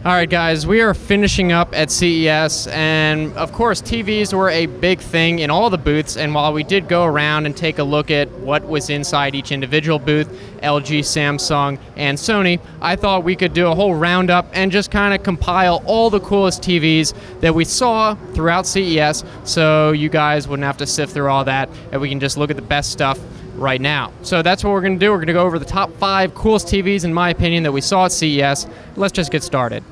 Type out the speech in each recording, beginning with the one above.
All right, guys, we are finishing up at CES, and of course, TVs were a big thing in all the booths, and while we did go around and take a look at what was inside each individual booth, LG, Samsung, and Sony, I thought we could do a whole roundup and just kind of compile all the coolest TVs that we saw throughout CES, so you guys wouldn't have to sift through all that, and we can just look at the best stuff right now. So that's what we're going to do. We're going to go over the top 5 coolest TVs, in my opinion, that we saw at CES. Let's just get started.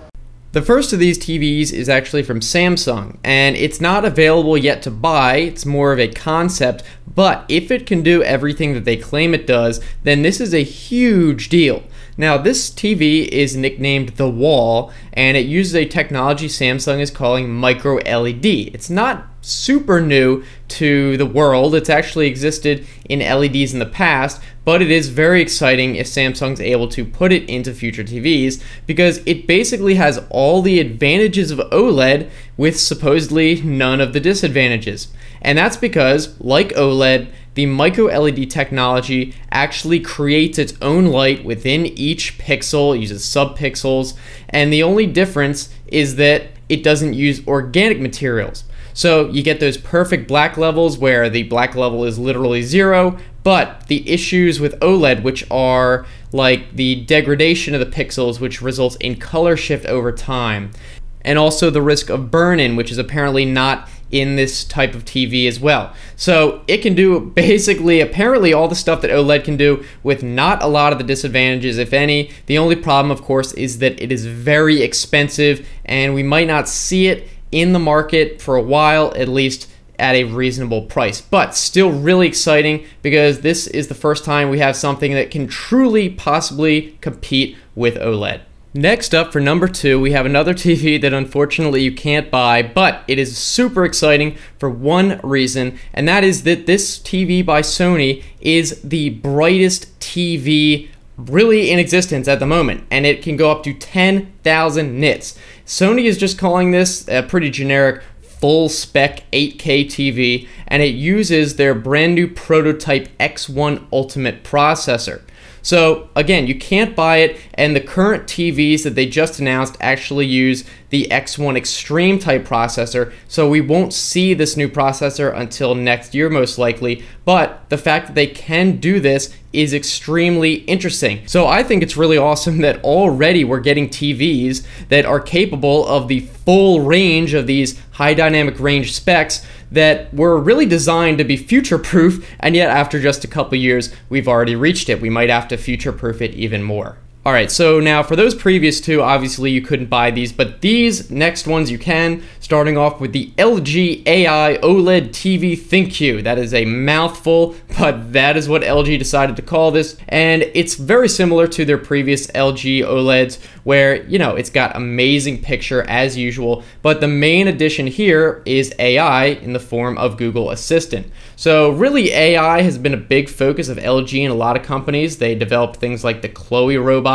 The first of these TVs is actually from Samsung, and it's not available yet to buy. It's more of a concept, but if it can do everything that they claim it does, then this is a huge deal. Now, this TV is nicknamed the Wall, and it uses a technology Samsung is calling micro LED. It's not super new to the world. It's actually existed in LEDs in the past, but it is very exciting if Samsung's able to put it into future TVs, because it basically has all the advantages of OLED with supposedly none of the disadvantages. And that's because, like OLED, the micro LED technology actually creates its own light within each pixel. It uses subpixels, and the only difference is that it doesn't use organic materials. So you get those perfect black levels where the black level is literally 0, but the issues with OLED, which are like the degradation of the pixels, which results in color shift over time, and also the risk of burn-in, which is apparently not in this type of TV as well. So it can do basically apparently all the stuff that OLED can do with not a lot of the disadvantages, if any. The only problem, of course, is that it is very expensive, and we might not see it in the market for a while, at least at a reasonable price. But still really exciting, because this is the first time we have something that can truly possibly compete with OLED. Next up, for number 2, we have another TV that unfortunately you can't buy, but it is super exciting for one reason, and that is that this TV by Sony is the brightest TV really in existence at the moment, and it can go up to 10,000 nits. Sony is just calling this a pretty generic full spec 8K TV, and it uses their brand new prototype X1 Ultimate processor. So again, you can't buy it, and the current TVs that they just announced actually use the X1 Extreme type processor, so we won't see this new processor until next year most likely, but the fact that they can do this is extremely interesting. So I think it's really awesome that already we're getting TVs that are capable of the full range of these high dynamic range specs that were really designed to be future-proof, and yet after just a couple years, we've already reached it. We might have to future-proof it even more. Alright, so now for those previous two, obviously you couldn't buy these, but these next ones you can, starting off with the LG AI OLED TV ThinQ. That is a mouthful, but that is what LG decided to call this, and it's very similar to their previous LG OLEDs, where, you know, it's got amazing picture as usual, but the main addition here is AI in the form of Google Assistant. So really, AI has been a big focus of LG and a lot of companies. They developed things like the Chloe robot,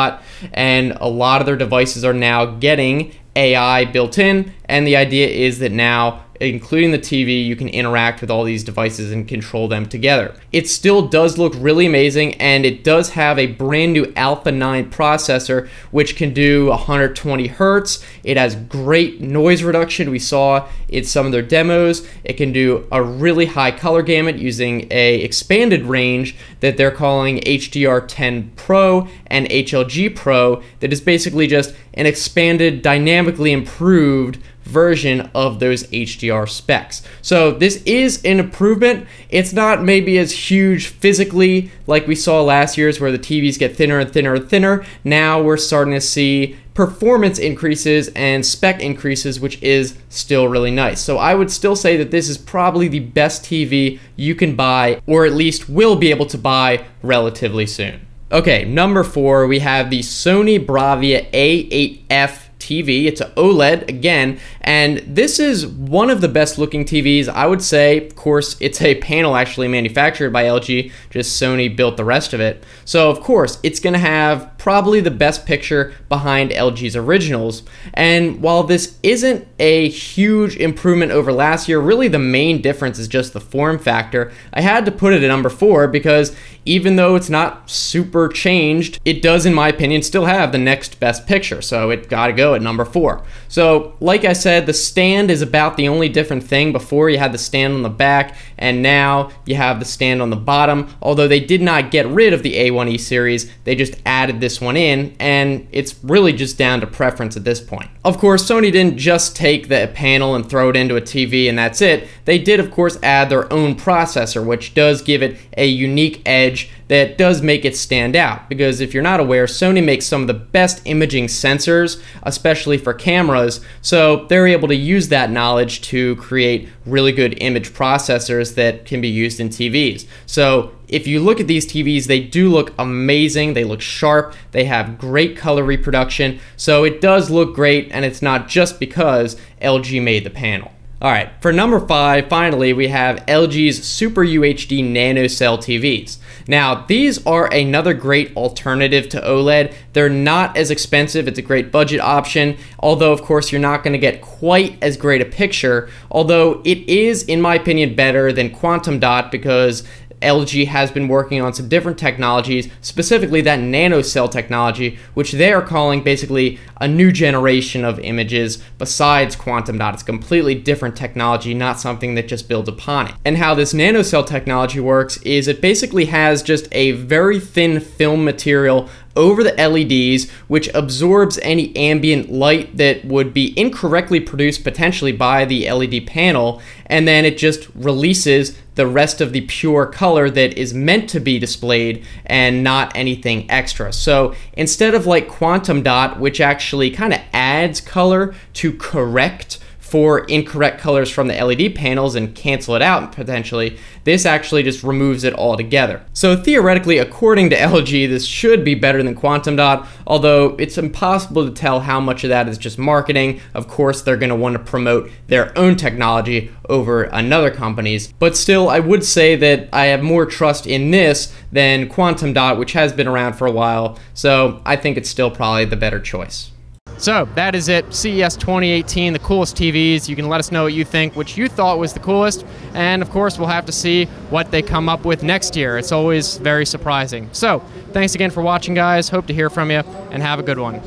and a lot of their devices are now getting AI built in, and the idea is that now, including the TV, you can interact with all these devices and control them together. It still does look really amazing, and it does have a brand new Alpha 9 processor, which can do 120 Hertz. It has great noise reduction. We saw in some of their demos. It can do a really high color gamut using a expanded range that they're calling HDR10 Pro and HLG Pro, that is basically just an expanded, dynamically improved version of those HDR specs. So this is an improvement. It's not maybe as huge physically like we saw last year's, where the TVs get thinner and thinner and thinner. Now we're starting to see performance increases and spec increases, which is still really nice. So I would still say that this is probably the best TV you can buy, or at least will be able to buy relatively soon. Okay, number 4, we have the Sony Bravia A8F TV. It's an OLED again, and this is one of the best looking TVs, I would say. Of course, it's a panel actually manufactured by LG, just Sony built the rest of it. So of course, it's gonna have probably the best picture behind LG's originals. And while this isn't a huge improvement over last year, really the main difference is just the form factor. I had to put it at number 4 because even though it's not super changed, it does, in my opinion, still have the next best picture, so it gotta go at number 4. So, like I said, the stand is about the only different thing. Before you had the stand on the back, and now you have the stand on the bottom. Although they did not get rid of the A1E series, they just added this one in, and it's really just down to preference at this point. Of course, Sony didn't just take the panel and throw it into a TV and that's it. They did, of course, add their own processor, which does give it a unique edge that does make it stand out. Because if you're not aware, Sony makes some of the best imaging sensors, especially for cameras, so they're able to use that knowledge to create really good image processors that can be used in TVs. So if you look at these TVs, they do look amazing, they look sharp, they have great color reproduction, so it does look great, and it's not just because LG made the panel. Alright, for number 5, finally, we have LG's Super UHD NanoCell TVs. Now, these are another great alternative to OLED. They're not as expensive, it's a great budget option, although of course you're not going to get quite as great a picture, although it is, in my opinion, better than Quantum Dot because LG has been working on some different technologies, specifically that nanocell technology, which they are calling basically a new generation of images besides Quantum Dot. It's a completely different technology, not something that just builds upon it. And how this nanocell technology works is it basically has just a very thin film material over the LEDs, which absorbs any ambient light that would be incorrectly produced potentially by the LED panel, and then it just releases the rest of the pure color that is meant to be displayed and not anything extra. So instead of like Quantum Dot, which actually kind of adds color to correct for incorrect colors from the LED panels and cancel it out potentially, this actually just removes it altogether. So theoretically, according to LG, this should be better than Quantum Dot, although it's impossible to tell how much of that is just marketing. Of course, they're going to want to promote their own technology over another company's, but still, I would say that I have more trust in this than Quantum Dot, which has been around for a while, so I think it's still probably the better choice. So that is it, CES 2018, the coolest TVs. You can let us know what you think, which you thought was the coolest, and of course we'll have to see what they come up with next year. It's always very surprising. So thanks again for watching, guys. Hope to hear from you, and have a good one.